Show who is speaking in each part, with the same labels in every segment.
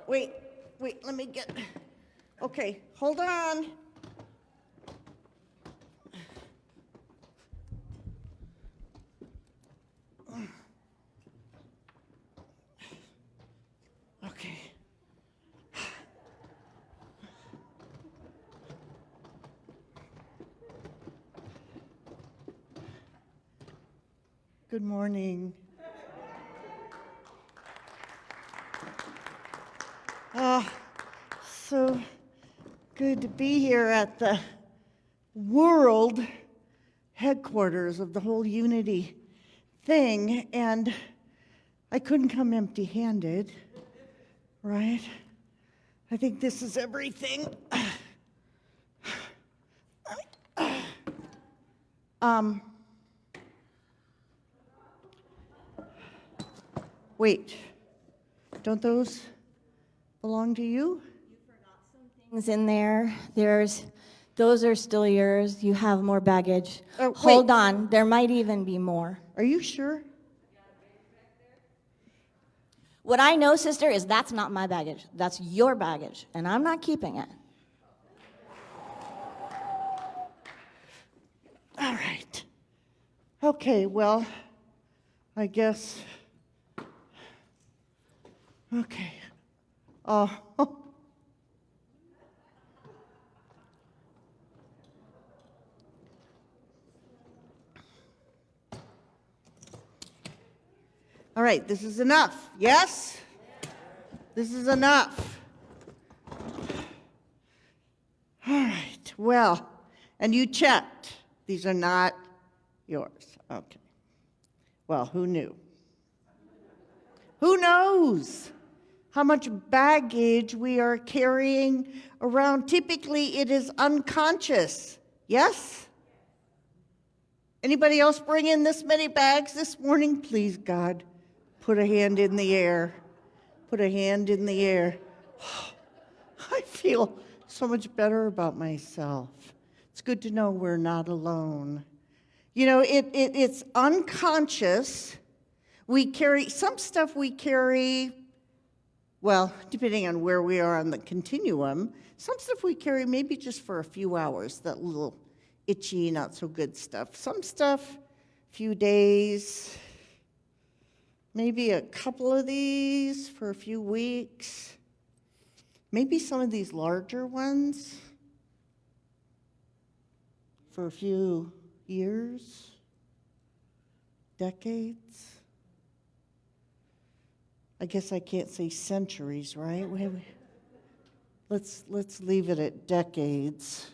Speaker 1: Wait, let me get, okay, hold on. Okay. Good morning. So good to be here at the world headquarters of the whole Unity thing, and I couldn't come empty-handed, right? I think this is everything. Wait, don't those belong to you?
Speaker 2: Things in there. Those are still yours. You have more baggage.
Speaker 1: Wait.
Speaker 2: Hold on. There might even be more.
Speaker 1: Are you sure?
Speaker 2: What I know, sister, is that's not my baggage. That's your baggage, and I'm not keeping it.
Speaker 1: All right. Okay, well, I guess. Okay. All right, this is enough. Yes? This is enough. All right, well, and you checked. These are not yours. Okay. Well, who knew? Who knows how much baggage we are carrying around? Typically, it is unconscious. Yes? Anybody else bring in this many bags this morning? Please, God, put a hand in the air. Put a hand in the air. I feel so much better about myself. It's good to know we're not alone. You know, it's unconscious. We carry, some stuff we carry, well, depending on where we are on the continuum, some stuff we carry maybe just for a few hours, that little itchy, not so good stuff. Some stuff, a few days, maybe a couple of these for a few weeks, maybe some of these larger ones for a few years, decades. I guess I can't say centuries, right? Let's leave it at decades.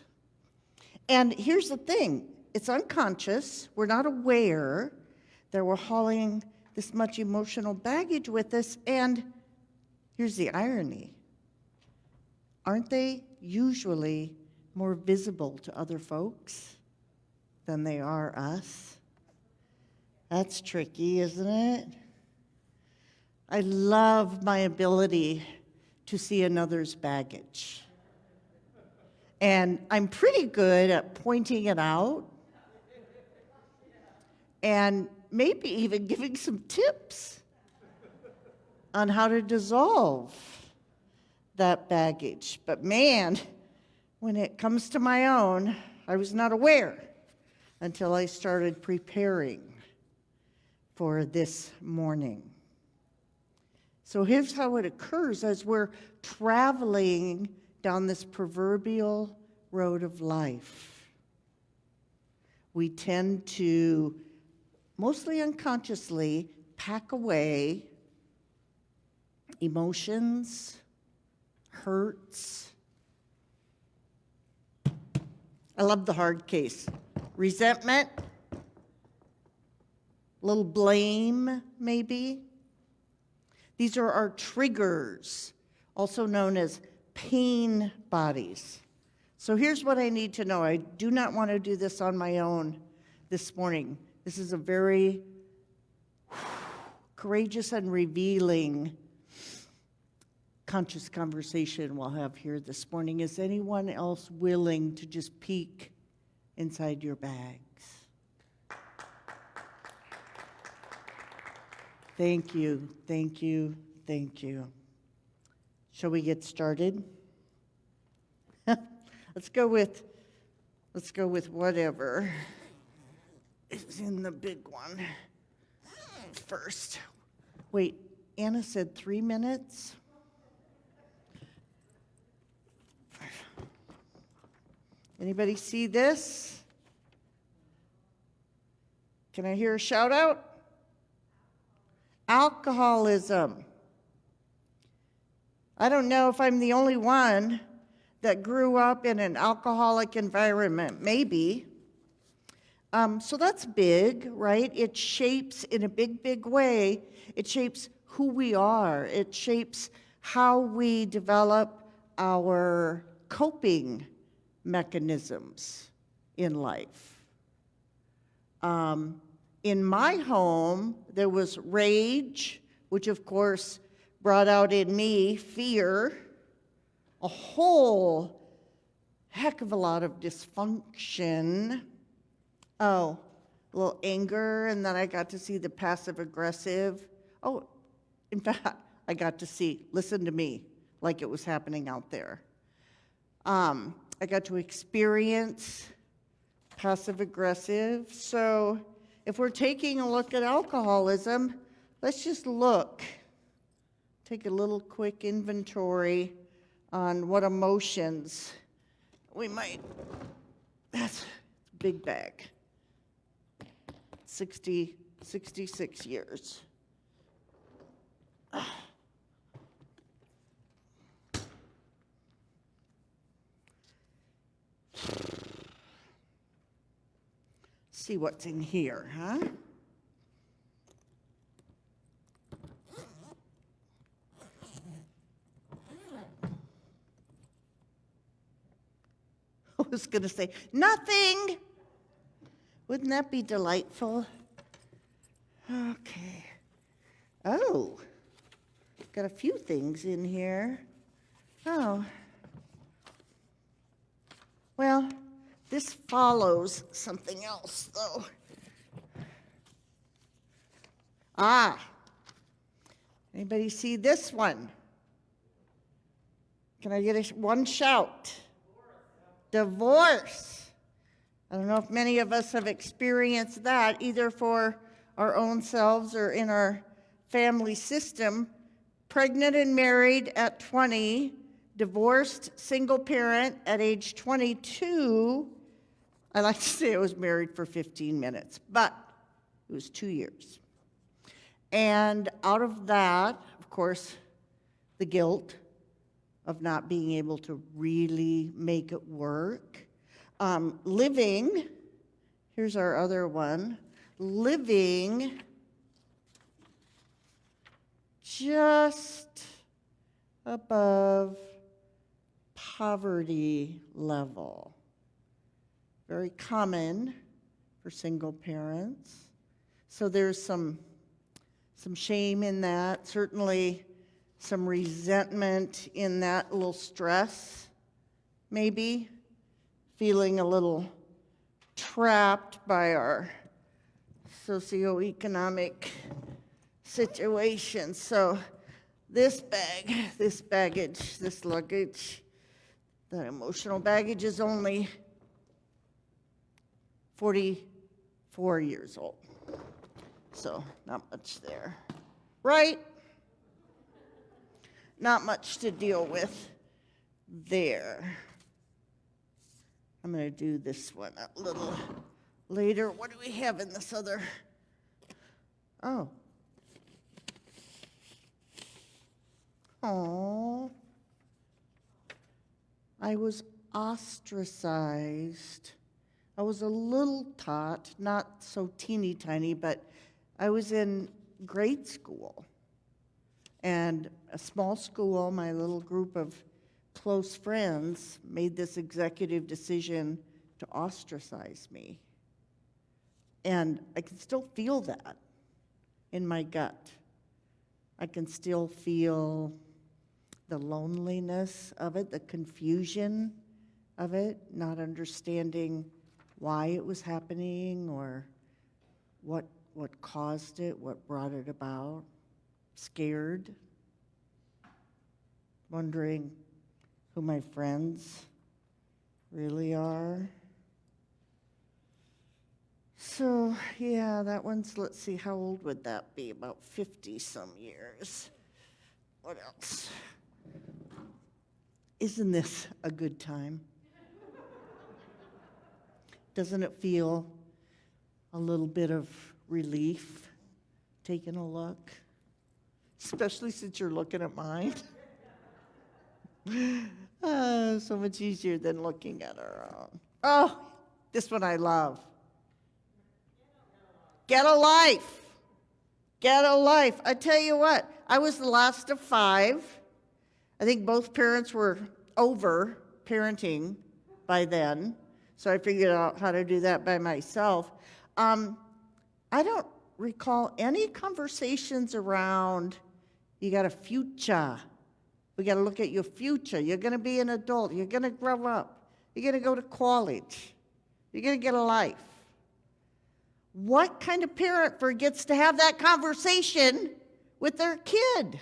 Speaker 1: And here's the thing, it's unconscious. We're not aware that we're hauling this much emotional baggage with us. And here's the irony. Aren't they usually more visible to other folks than they are us? That's tricky, isn't it? I love my ability to see another's baggage. And I'm pretty good at pointing it out and maybe even giving some tips on how to dissolve that baggage. But man, when it comes to my own, I was not aware until I started preparing for this morning. So here's how it occurs as we're traveling down this proverbial road of life. We tend to, mostly unconsciously, pack away emotions, hurts. I love the hard case. Resentment, a little blame, maybe. These are our triggers, also known as pain bodies. So here's what I need to know. I do not want to do this on my own this morning. This is a very courageous and revealing conscious conversation we'll have here this morning. Is anyone else willing to just peek inside your bags? Thank you, thank you, Thank you. Shall we get started? Let's go with whatever is in the big one first. Wait, Anna said 3 minutes? Anybody see this? Can I hear a shout out? Alcoholism. I don't know if I'm the only one that grew up in an alcoholic environment, maybe. So that's big, right? It shapes in a big, big way. It shapes who we are. It shapes how we develop our coping mechanisms in life. In my home, there was rage, which of course brought out in me fear, a whole heck of a lot of dysfunction. Oh, a little anger, and then I got to see the passive aggressive. Oh, in fact, I got to see, listen to me, like it was happening out there. I got to experience passive aggressive. So if we're taking a look at alcoholism, let's just take a little quick inventory on what emotions we might, that's a big bag. 66 years. See what's in here, huh? I was going to say, nothing. Wouldn't that be delightful? Okay. Oh, got a few things in here. Oh. Well, this follows something else, though. Anybody see this one? Can I get one shout? Divorce. I don't know if many of us have experienced that, either for our own selves or in our family system. Pregnant and married at 20, divorced single parent at age 22. I like to say I was married for 15 minutes, but it was 2 years. And out of that, of course, the guilt of not being able to really make it work. Living, here's our other one, living just above poverty level. Very common for single parents. So there's some shame in that, certainly some resentment in that, a little stress, maybe, feeling a little trapped by our socioeconomic situation. So this bag, this baggage, this luggage, that emotional baggage is only 44 years old. So not much there, right? Not much to deal with there. I'm going to do this one a little later. What do we have in this other? Oh. I was ostracized. I was a little tot, not so teeny tiny, but I was in grade school. And a small school, my little group of close friends made this executive decision to ostracize me. And I can still feel that in my gut. I can still feel the loneliness of it, the confusion of it, not understanding why it was happening or what caused it, what brought it about. Scared, wondering who my friends really are. So, yeah, that one's, let's see, how old would that be? About 50 some years. What else? Isn't this a good time? Doesn't it feel a little bit of relief taking a look? Especially since you're looking at mine. So much easier than looking at our own. Oh, this one I love. Get a life. Get a life. I tell you what, I was the last of 5. I think both parents were over parenting by then, so I figured out how to do that by myself. I don't recall any conversations around, you got a future. We got to look at your future. You're going to be an adult. You're going to grow up. You're going to go to college. You're going to get a life. What kind of parent forgets to have that conversation with their kid?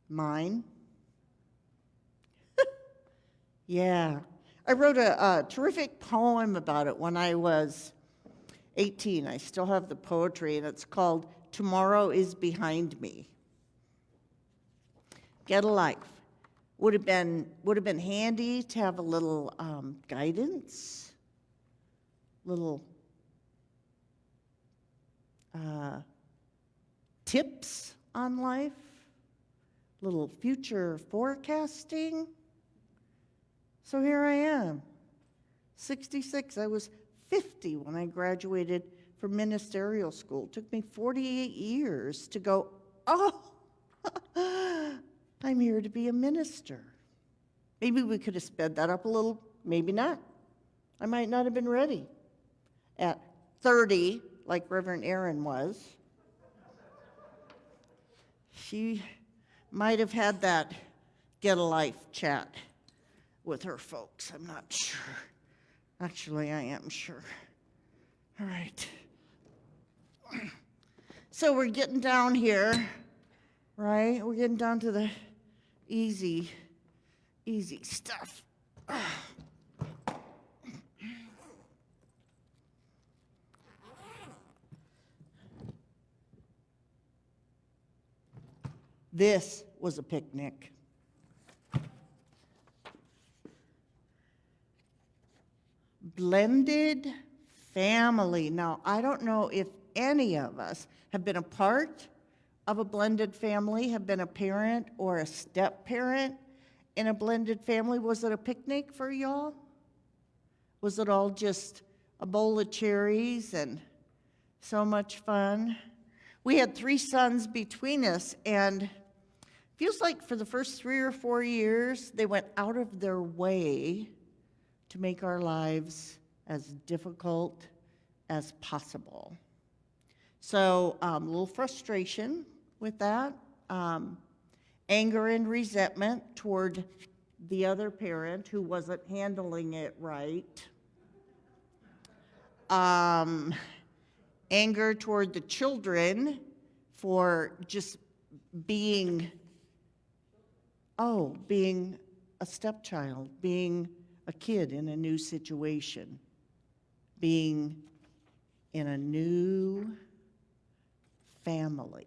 Speaker 1: Mine. Yeah. I wrote a terrific poem about it when I was 18. I still have the poetry, and it's called Tomorrow is Behind Me. Get a life. Would have been handy to have a little guidance, little tips on life, little future forecasting. So here I am, 66. I was 50 when I graduated from ministerial school. It took me 48 years to go, oh, I'm here to be a minister. Maybe we could have sped that up a little, maybe not. I might not have been ready at 30, like Reverend Erin was. She might have had that get a life chat with her folks. I'm not sure. Actually, I am sure. All right. So we're getting down here, right? We're getting down to the easy stuff. This was a picnic. Blended family. Now, I don't know if any of us have been a part of a blended family, have been a parent or a step-parent in a blended family. Was it a picnic for y'all? Was it all just a bowl of cherries and so much fun? We had 3 sons between us, and feels like for the first 3 or 4 years, they went out of their way to make our lives as difficult as possible. So a little frustration with that, anger and resentment toward the other parent who wasn't handling it right, anger toward the children for just being a stepchild, being a kid in a new situation, being in a new family.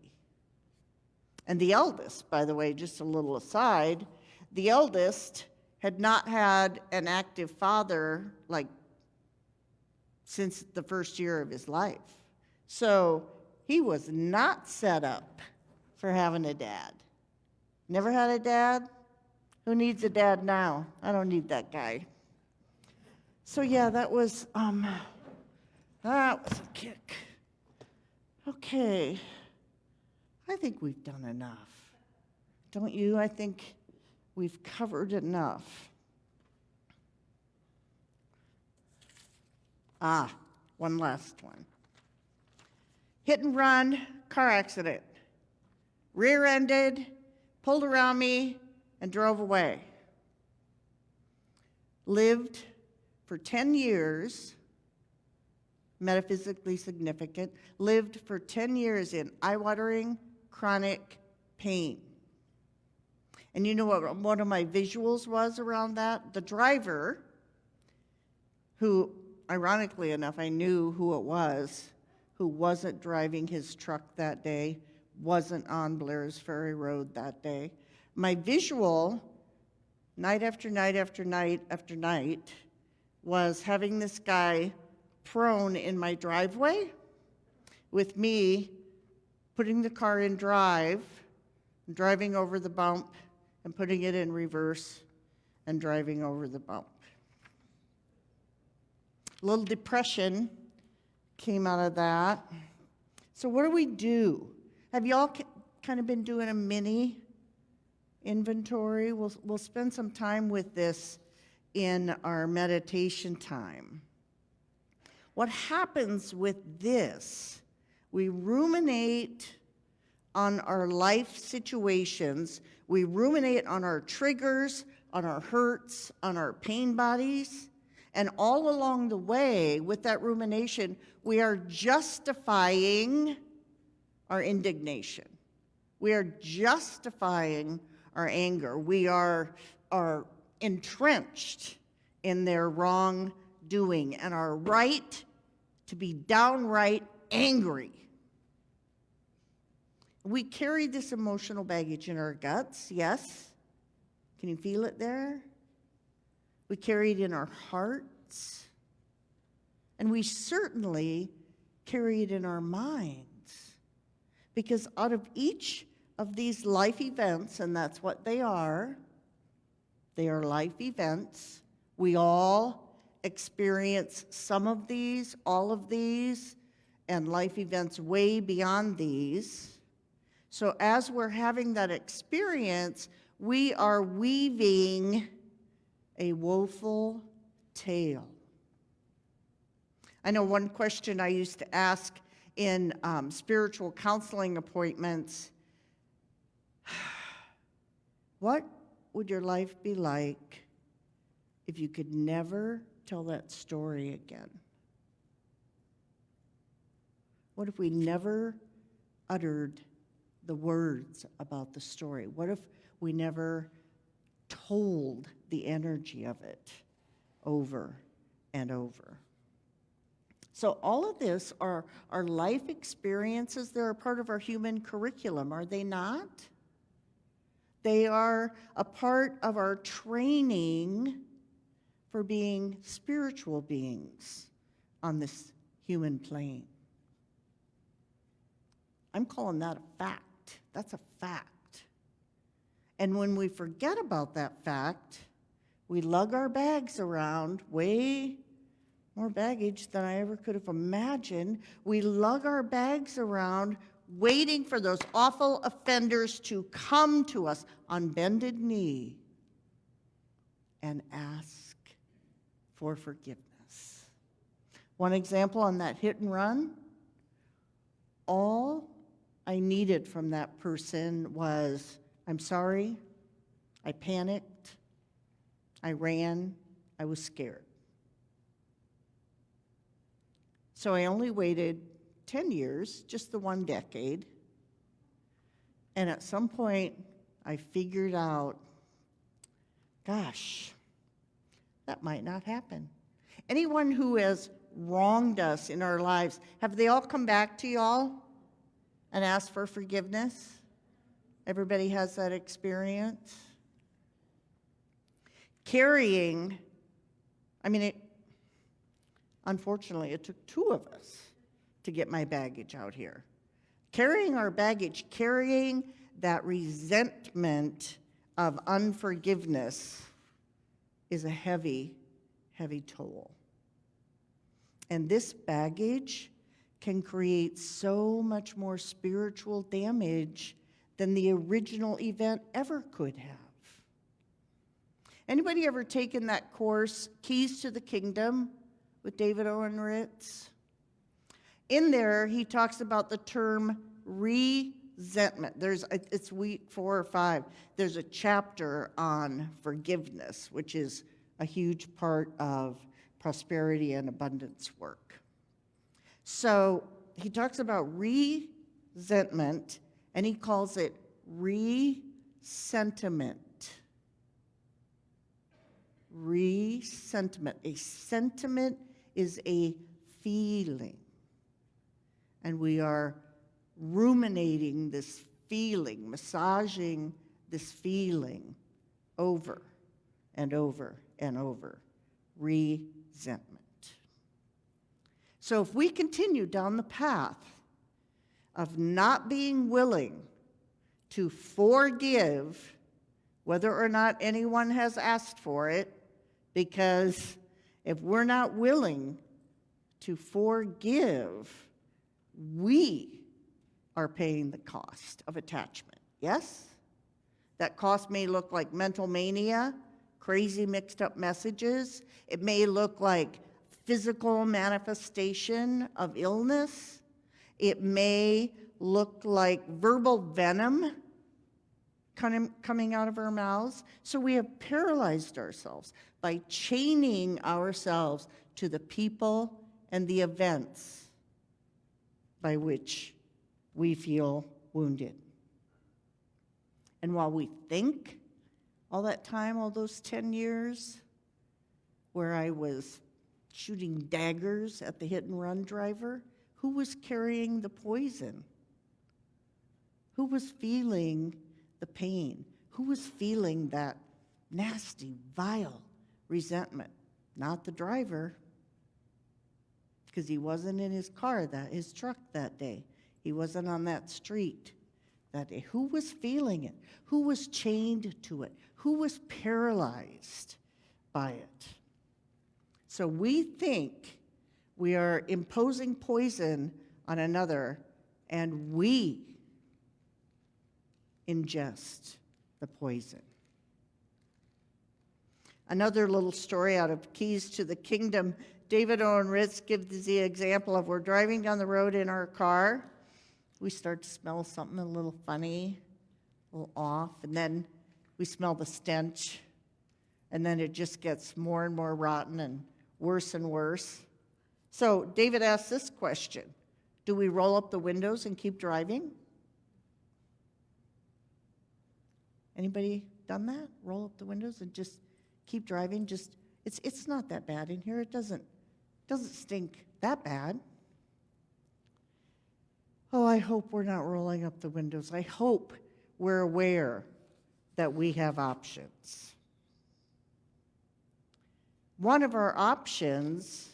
Speaker 1: And the eldest, by the way, just a little aside, the eldest had not had an active father like since the first year of his life. So he was not set up for having a dad. Never had a dad? Who needs a dad now? I don't need that guy. So yeah, that was a kick. Okay, I think we've done enough. Don't you? I think we've covered enough. One last one. Hit and run, car accident. Rear-ended, pulled around me, and drove away. Lived for 10 years, metaphysically significant, lived for 10 years in eye-watering, chronic pain. And you know what one of my visuals was around that? The driver, who, ironically enough, I knew who it was, who wasn't driving his truck that day, wasn't on Blair's Ferry Road that day. My visual, night after night after night after night, was having this guy prone in my driveway with me putting the car in drive, driving over the bump, and putting it in reverse and driving over the bump. A little depression came out of that. So what do we do? Have y'all kind of been doing a mini inventory? We'll spend some time with this in our meditation time. What happens with this? We ruminate on our life situations. We ruminate on our triggers, on our hurts, on our pain bodies. And all along the way, with that rumination, we are justifying our indignation. We are justifying our anger. We are entrenched in their wrongdoing and are right to be downright angry. We carry this emotional baggage in our guts, yes? Can you feel it there? We carry it in our hearts. And we certainly carry it in our minds. Because out of each of these life events, and that's what they are life events. We all experience some of these, all of these, and life events way beyond these. So as we're having that experience, we are weaving a woeful tale. I know one question I used to ask in spiritual counseling appointments, what would your life be like if you could never tell that story again? What if we never uttered the words about the story? What if we never told the energy of it over and over? So all of this are our life experiences. They're a part of our human curriculum, are they not? They are a part of our training for being spiritual beings on this human plane. I'm calling that a fact. That's a fact. And when we forget about that fact, we lug our bags around, way more baggage than I ever could have imagined. We lug our bags around waiting for those awful offenders to come to us on bended knee and ask for forgiveness. One example on that hit and run, all I needed from that person was, I'm sorry, I panicked, I ran, I was scared. So I only waited 10 years, just the one decade. And at some point, I figured out, gosh, that might not happen. Anyone who has wronged us in our lives, have they all come back to y'all and asked for forgiveness? Everybody has that experience. Carrying, unfortunately, it took two of us to get my baggage out here. Carrying our baggage, carrying that resentment of unforgiveness is a heavy, heavy toll. And this baggage can create so much more spiritual damage than the original event ever could have. Anybody ever taken that course, Keys to the Kingdom, with David Owen Ritz? In there, he talks about the term resentment. It's week 4 or 5. There's a chapter on forgiveness, which is a huge part of prosperity and abundance work. So he talks about resentment, and he calls it re-sentiment. re-sentiment. Re-sentiment. A sentiment is a feeling. And we are ruminating this feeling, massaging this feeling over and over and over. Resentment. So if we continue down the path of not being willing to forgive, whether or not anyone has asked for it, because if we're not willing to forgive, we are paying the cost of attachment. Yes? That cost may look like mental mania, crazy mixed up messages. It may look like physical manifestation of illness. It may look like verbal venom coming out of our mouths. So we have paralyzed ourselves by chaining ourselves to the people and the events by which we feel wounded. And while we think all that time, all those 10 years, where I was shooting daggers at the hit-and-run driver, who was carrying the poison? Who was feeling the pain? Who was feeling that nasty, vile resentment? Not the driver, because he wasn't in his his truck that day. He wasn't on that street that day. Who was feeling it? Who was chained to it? Who was paralyzed by it? So we think we are imposing poison on another, and we ingest the poison. Another little story out of Keys to the Kingdom. David Owen Ritz gives the example of we're driving down the road in our car. We start to smell something a little funny, a little off, and then we smell the stench, and then it just gets more and more rotten and worse. So David asks this question: do we roll up the windows and keep driving? Anybody done that? Roll up the windows and just keep driving? It's not that bad in here. It doesn't stink that bad. Oh, I hope we're not rolling up the windows. I hope we're aware that we have options. One of our options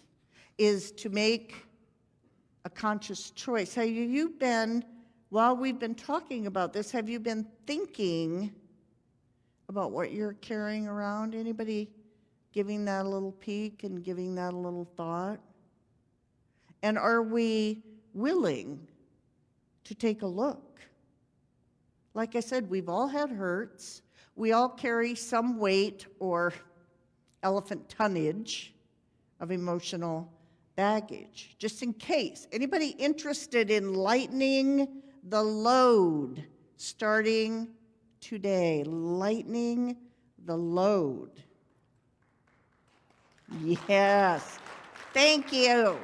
Speaker 1: is to make a conscious choice. Have you been, while we've been talking about this, have you been thinking about what you're carrying around? Anybody giving that a little peek and giving that a little thought? And are we willing to take a look? Like I said, we've all had hurts. We all carry some weight or elephant tonnage of emotional baggage. Just in case. Anybody interested in lightening the load starting today? Lightening the load. Yes. Thank you.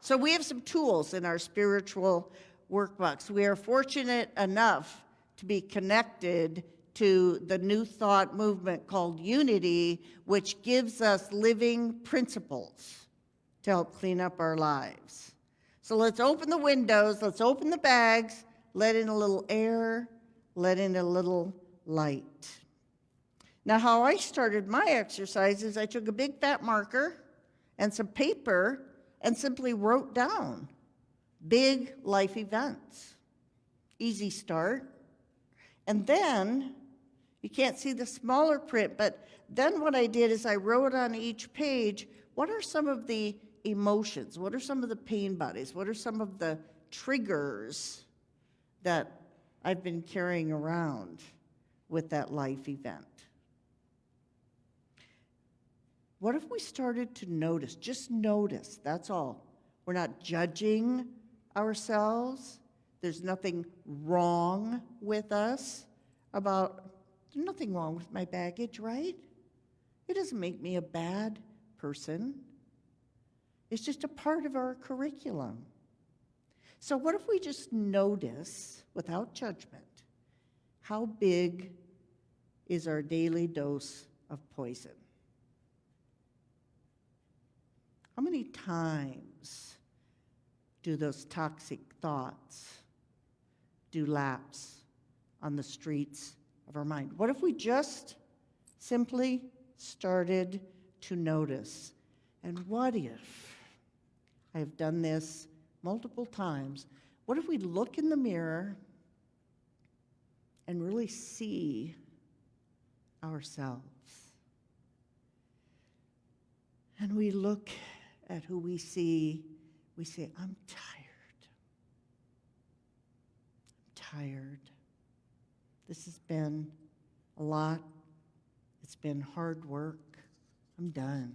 Speaker 1: So we have some tools in our spiritual workbooks. We are fortunate enough to be connected to the New Thought movement called Unity, which gives us living principles to help clean up our lives. So let's open the windows, let's open the bags, let in a little air, let in a little light. Now, how I started my exercise is I took a big fat marker and some paper and simply wrote down big life events. Easy start. And then, you can't see the smaller print, but then what I did is I wrote on each page, what are some of the emotions? What are some of the pain bodies? What are some of the triggers that I've been carrying around with that life event? What if we started to notice, just notice, that's all. We're not judging ourselves. There's nothing wrong with us there's nothing wrong with my baggage, right? It doesn't make me a bad person. It's just a part of our curriculum. So what if we just notice, without judgment, How big is our daily dose of poison? How many times do those toxic thoughts do laps on the streets of our mind? What if we just simply started to notice? And what if, I've done this multiple times, what if we look in the mirror and really see ourselves? And we look at who we see, we say, I'm tired. I'm tired. This has been a lot. It's been hard work. I'm done.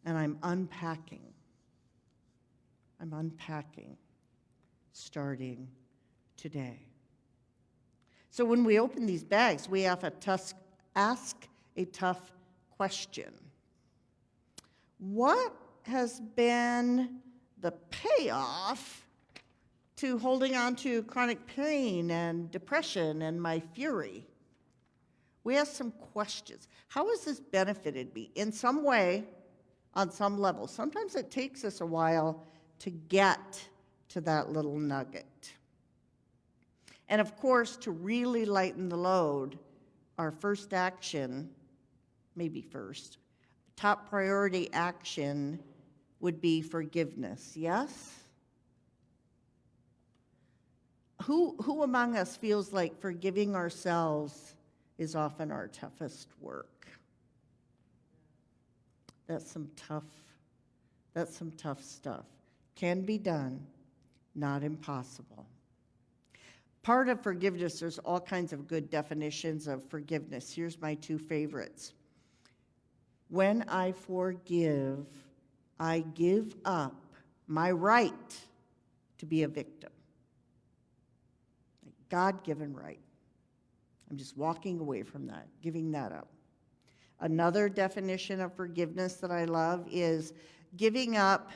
Speaker 1: And I'm unpacking. I'm unpacking starting today. So when we open these bags, we have to ask a tough question. What has been the payoff to holding on to chronic pain and depression and my fury? We ask some questions. How has this benefited me in some way, on some level? Sometimes it takes us a while to get to that little nugget. And of course, to really lighten the load, our first action, maybe first, top priority action would be forgiveness, yes? Who among us feels like forgiving ourselves is often our toughest work? That's some tough stuff. Can be done, not impossible. Part of forgiveness, there's all kinds of good definitions of forgiveness. Here's my two favorites. When I forgive, I give up my right to be a victim. A God-given right. I'm just walking away from that, giving that up. Another definition of forgiveness that I love is giving up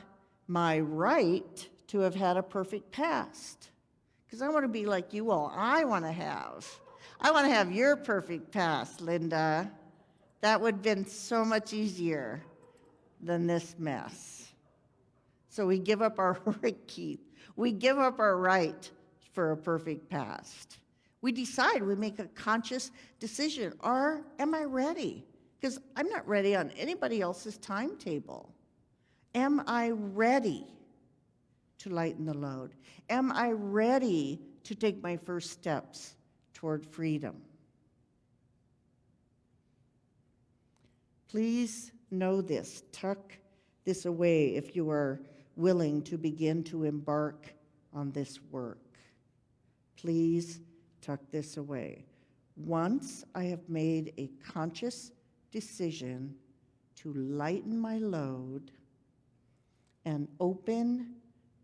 Speaker 1: my right to have had a perfect past. Because I want to be like you all. I want to have your perfect past, Linda. That would have been so much easier than this mess. So we give up our right, Keith. We give up our right for a perfect past. We decide, we make a conscious decision. Or am I ready? Because I'm not ready on anybody else's timetable. Am I ready to lighten the load? Am I ready to take my first steps toward freedom? Please know this. Tuck this away if you are willing to begin to embark on this work. Please tuck this away. Once I have made a conscious decision to lighten my load and open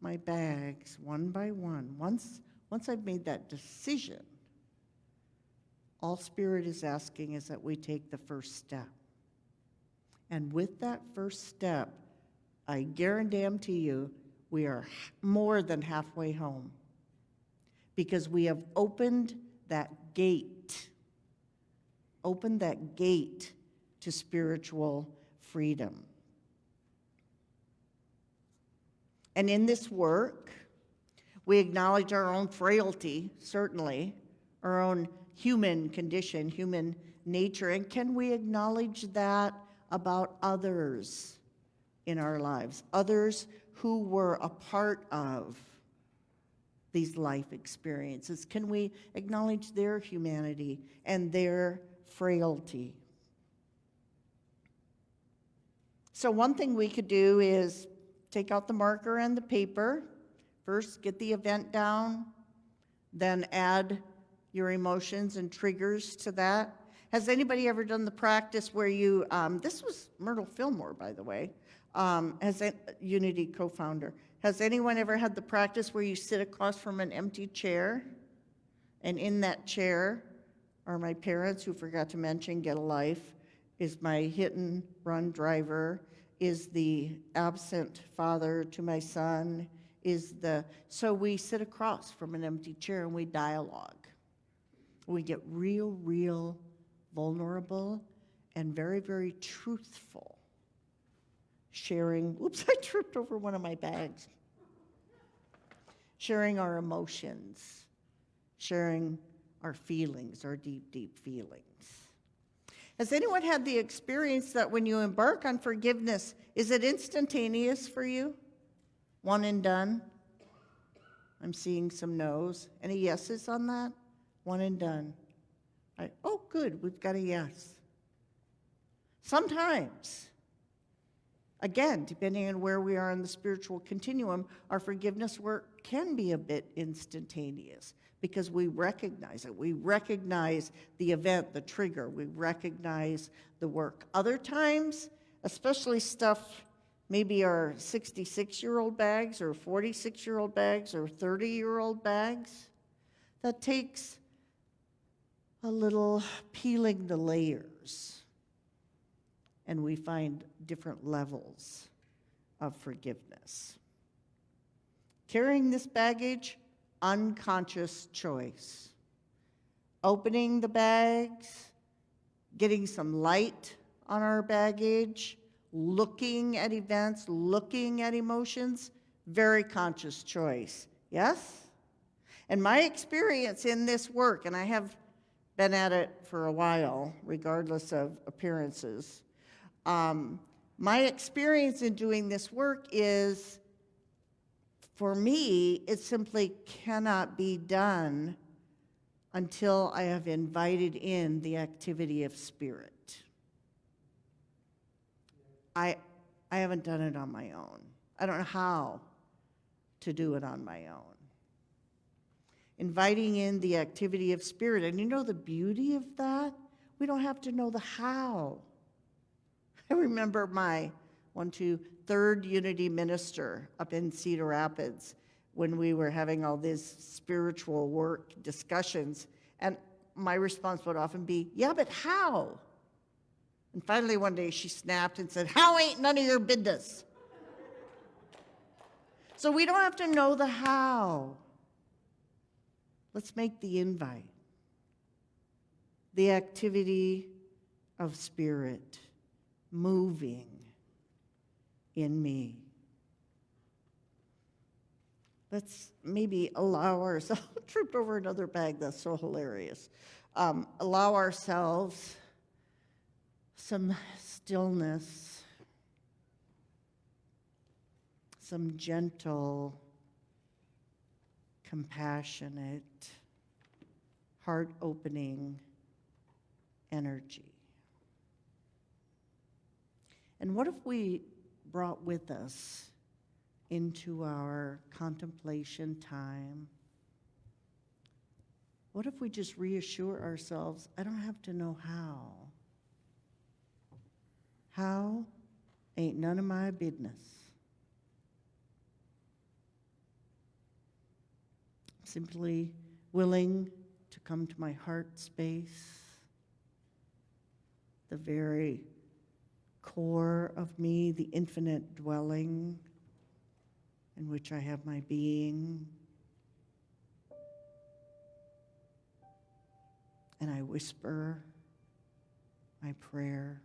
Speaker 1: my bags one by one, once I've made that decision, all Spirit is asking is that we take the first step. And with that first step, I guarantee you, we are more than halfway home. Because we have opened that gate to spiritual freedom. And in this work, we acknowledge our own frailty, certainly, our own human condition, human nature, and can we acknowledge that about others in our lives, others who were a part of these life experiences? Can we acknowledge their humanity and their frailty? So one thing we could do is take out the marker and the paper. First, get the event down, then add your emotions and triggers to that. Has anybody ever done the practice where you, this was Myrtle Fillmore, by the way, as a Unity co-founder. Has anyone ever had the practice where you sit across from an empty chair, and in that chair are my parents, who forgot to mention Get a Life, is my hit and run driver, is the absent father to my son, so we sit across from an empty chair and we dialogue. We get real vulnerable and very, very truthful. Sharing, oops, I tripped over one of my bags. Sharing our emotions, sharing our feelings, our deep feelings. Has anyone had the experience that when you embark on forgiveness, is it instantaneous for you? One and done? I'm seeing some no's. Any yeses on that? One and done. Oh, good, we've got a yes. Sometimes, again, depending on where we are in the spiritual continuum, our forgiveness work can be a bit instantaneous because we recognize it. We recognize the event, the trigger. We recognize the work. Other times, especially stuff, maybe our 66-year-old bags or 46-year-old bags or 30-year-old bags, that takes a little peeling the layers. And we find different levels of forgiveness. Carrying this baggage, unconscious choice. Opening the bags, getting some light on our baggage, looking at events, looking at emotions, very conscious choice. Yes? And my experience in this work, and I have been at it for a while, regardless of appearances, my experience in doing this work is, for me, it simply cannot be done until I have invited in the activity of spirit. I haven't done it on my own. I don't know how to do it on my own. Inviting in the activity of spirit, and you know the beauty of that? We don't have to know the how. I remember my third unity minister up in Cedar Rapids when we were having all these spiritual work discussions, and my response would often be, yeah, but how? And finally one day she snapped and said, how ain't none of your business? So we don't have to know the how. Let's make the invite. The activity of spirit moving in me. Let's maybe allow ourselves, tripped over another bag, that's so hilarious. Allow ourselves some stillness, some gentle, compassionate, heart-opening energy. And what if we brought with us into our contemplation time, what if we just reassure ourselves, I don't have to know how. How ain't none of my business. Simply willing to come to my heart space, the very core of me, the infinite dwelling in which I have my being. And I whisper my prayer.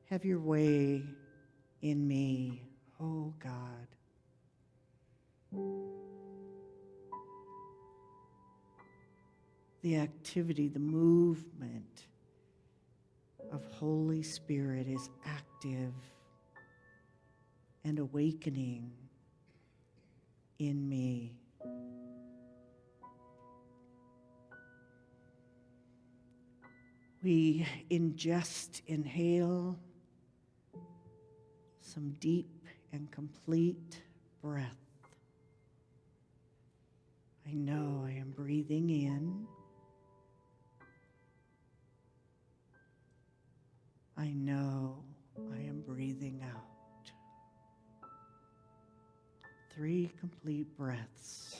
Speaker 1: Have your way in me, oh God. The activity, the movement of Holy Spirit is active and awakening in me. We inhale some deep and complete breath. I know I am breathing in. I know I am breathing out. 3 complete breaths.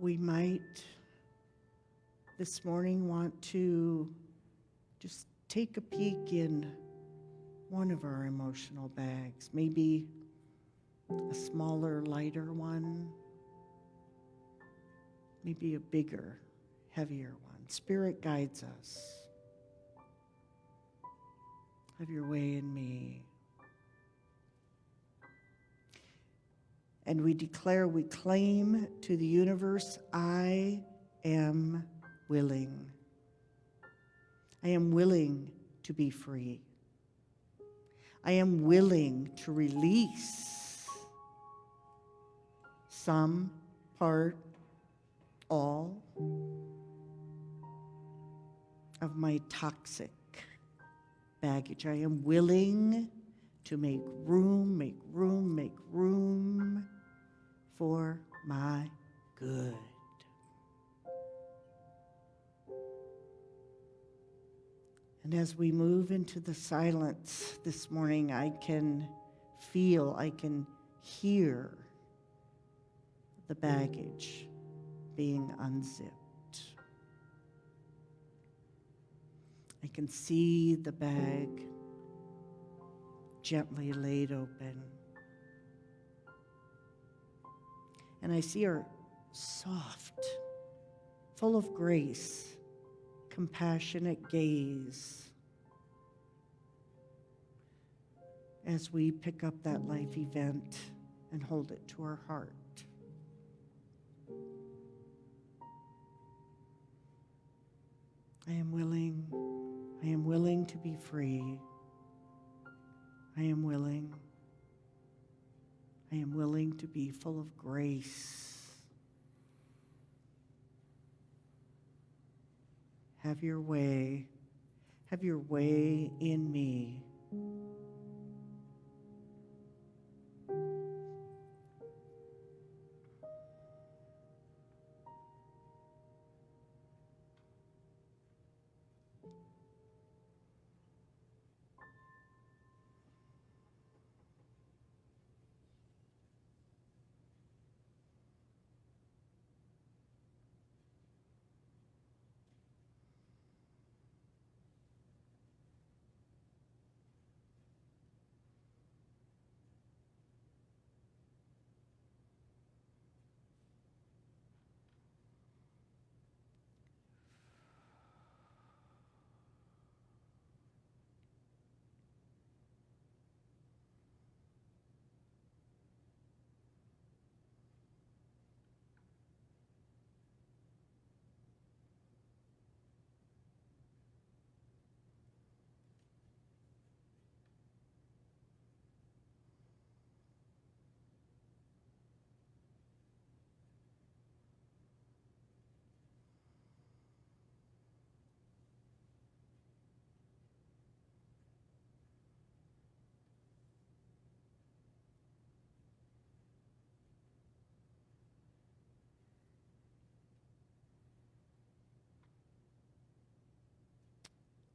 Speaker 1: we might this morning want to just take a peek in one of our emotional bags, maybe a smaller, lighter one, maybe a bigger, heavier one. Spirit guides us. Have your way in me. And we declare, we claim to the universe, I am willing. I am willing to be free. I am willing to release some, part, all of my toxic baggage. I am willing to make room, make room, make room for my good. And as we move into the silence this morning, I can feel, I can hear the baggage being unzipped. I can see the bag gently laid open. And I see her soft, full of grace, compassionate gaze as we pick up that life event and hold it to our heart. I am willing to be free. I am willing to be full of grace. Have your way in me.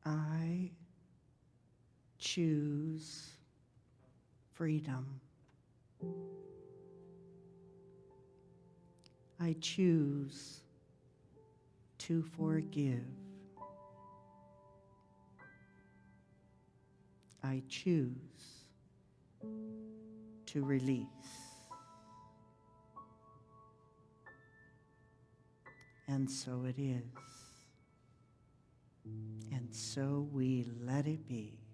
Speaker 1: I choose freedom. I choose to forgive. I choose to release. And so it is. And so we let it be.